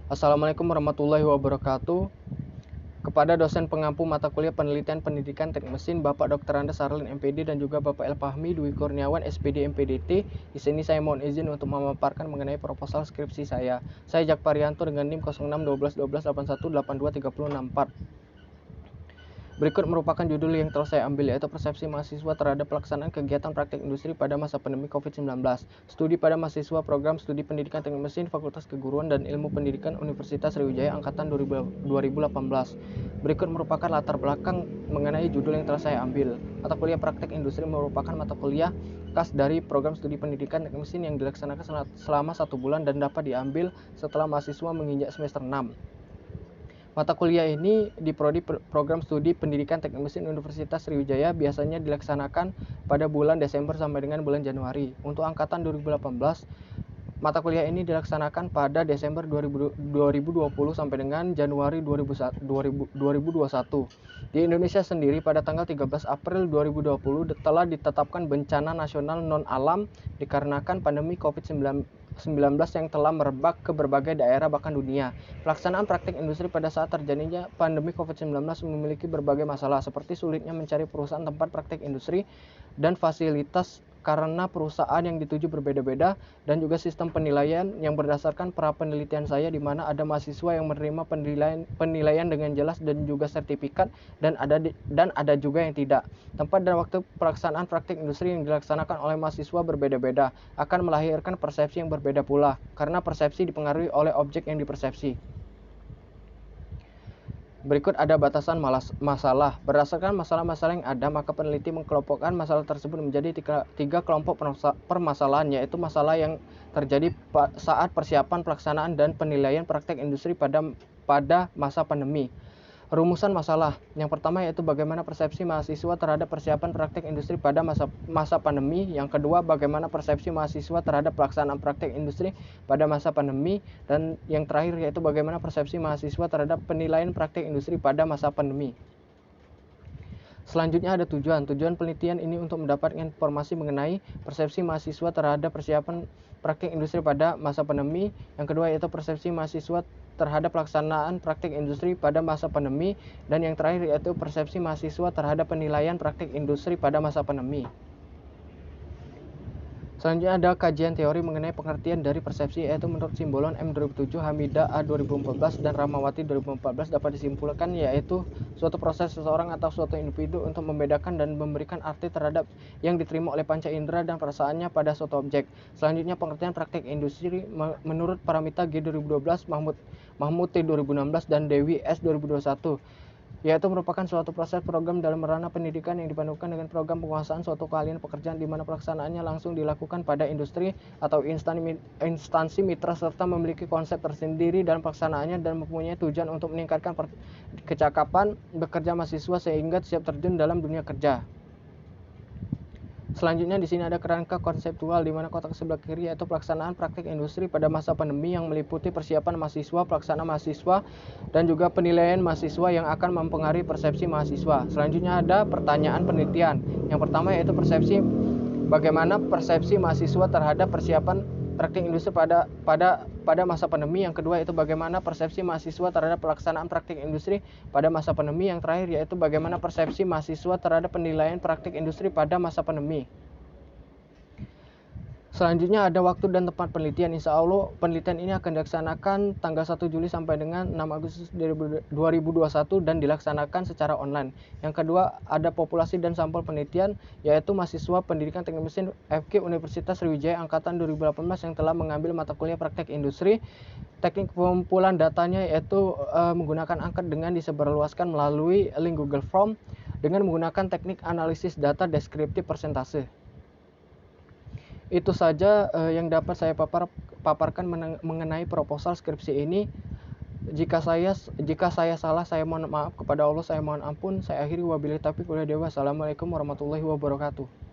Assalamualaikum warahmatullahi wabarakatuh. Kepada dosen pengampu mata kuliah penelitian pendidikan teknik mesin Bapak Dr. Andes Sarlin MPD dan juga Bapak El Fahmi Dwi Kurniawan SPD MPDT, di sini saya mohon izin untuk memaparkan mengenai proposal skripsi saya. Saya Jak Parianto dengan NIM 06121281823064. Berikut merupakan judul yang telah saya ambil, yaitu persepsi mahasiswa terhadap pelaksanaan kegiatan praktik industri pada masa pandemi COVID-19. Studi pada mahasiswa program studi pendidikan teknik mesin Fakultas Keguruan dan Ilmu Pendidikan Universitas Sriwijaya Angkatan 2018. Berikut merupakan latar belakang mengenai judul yang telah saya ambil. Mata kuliah praktik industri merupakan mata kuliah khas dari program studi pendidikan teknik mesin yang dilaksanakan selama 1 bulan dan dapat diambil setelah mahasiswa menginjak semester 6. Mata kuliah ini di Prodi Program Studi Pendidikan Teknik Mesin Universitas Sriwijaya biasanya dilaksanakan pada bulan Desember sampai dengan bulan Januari. Untuk angkatan 2018, mata kuliah ini dilaksanakan pada Desember 2020 sampai dengan Januari 2021. Di Indonesia sendiri pada tanggal 13 April 2020 telah ditetapkan bencana nasional non-alam dikarenakan pandemi COVID-19 yang telah merebak ke berbagai daerah bahkan dunia. Pelaksanaan praktik industri pada saat terjadinya pandemi COVID-19 memiliki berbagai masalah seperti sulitnya mencari perusahaan tempat praktik industri dan fasilitas karena perusahaan yang dituju berbeda-beda, dan juga sistem penilaian yang berdasarkan pra penelitian saya di mana ada mahasiswa yang menerima penilaian dengan jelas dan juga sertifikat, dan ada juga yang tidak. Tempat dan waktu pelaksanaan praktik industri yang dilaksanakan oleh mahasiswa berbeda-beda akan melahirkan persepsi yang berbeda pula, karena persepsi dipengaruhi oleh objek yang dipersepsi. Berikut ada batasan masalah. Berdasarkan masalah-masalah yang ada, maka peneliti mengkelompokkan masalah tersebut menjadi tiga kelompok permasalahan, yaitu masalah yang terjadi saat persiapan pelaksanaan dan penilaian praktek industri pada masa pandemi. Rumusan masalah. Yang pertama yaitu bagaimana persepsi mahasiswa terhadap persiapan praktek industri pada masa pandemi. Yang kedua, bagaimana persepsi mahasiswa terhadap pelaksanaan praktek industri pada masa pandemi. Dan yang terakhir yaitu bagaimana persepsi mahasiswa terhadap penilaian praktek industri pada masa pandemi. Selanjutnya ada tujuan. Tujuan penelitian ini untuk mendapatkan informasi mengenai persepsi mahasiswa terhadap persiapan praktik industri pada masa pandemi. Yang kedua yaitu persepsi mahasiswa terhadap pelaksanaan praktik industri pada masa pandemi. Dan yang terakhir yaitu persepsi mahasiswa terhadap penilaian praktik industri pada masa pandemi. Selanjutnya ada kajian teori mengenai pengertian dari persepsi, yaitu menurut Simbolon M 2007, Hamida A 2014, dan Ramawati 2014 dapat disimpulkan yaitu suatu proses seseorang atau suatu individu untuk membedakan dan memberikan arti terhadap yang diterima oleh panca indera dan perasaannya pada suatu objek. Selanjutnya pengertian praktik industri menurut Paramita G 2012, Mahmud T 2016, dan Dewi S 2021. Yaitu merupakan suatu proses program dalam ranah pendidikan yang dipadukan dengan program penguasaan suatu keahlian pekerjaan di mana pelaksanaannya langsung dilakukan pada industri atau instansi mitra serta memiliki konsep tersendiri dalam pelaksanaannya dan mempunyai tujuan untuk meningkatkan kecakapan bekerja mahasiswa sehingga siap terjun dalam dunia kerja. Selanjutnya di sini ada kerangka konseptual di mana kotak sebelah kiri yaitu pelaksanaan praktik industri pada masa pandemi yang meliputi persiapan mahasiswa, pelaksanaan mahasiswa, dan juga penilaian mahasiswa yang akan mempengaruhi persepsi mahasiswa. Selanjutnya ada pertanyaan penelitian. Yang pertama yaitu bagaimana persepsi mahasiswa terhadap persiapan praktik industri pada masa pandemi. Yang kedua yaitu bagaimana persepsi mahasiswa terhadap pelaksanaan praktik industri pada masa pandemi. Yang terakhir yaitu bagaimana persepsi mahasiswa terhadap penilaian praktik industri pada masa pandemi. Selanjutnya ada waktu dan tempat penelitian. Insya Allah penelitian ini akan dilaksanakan tanggal 1 Juli sampai dengan 6 Agustus 2021 dan dilaksanakan secara online. Yang kedua ada populasi dan sampel penelitian, yaitu mahasiswa pendidikan teknik mesin FK Universitas Sriwijaya Angkatan 2018 yang telah mengambil mata kuliah praktek industri. Teknik pengumpulan datanya yaitu menggunakan angket dengan disebarluaskan melalui link Google Form dengan menggunakan teknik analisis data deskriptif persentase. Itu saja yang dapat saya paparkan mengenai proposal skripsi ini. Jika saya salah, saya mohon maaf. Kepada Allah saya mohon ampun. Saya akhiri wabillahi taufiq wal hidayah. Wassalamualaikum warahmatullahi wabarakatuh.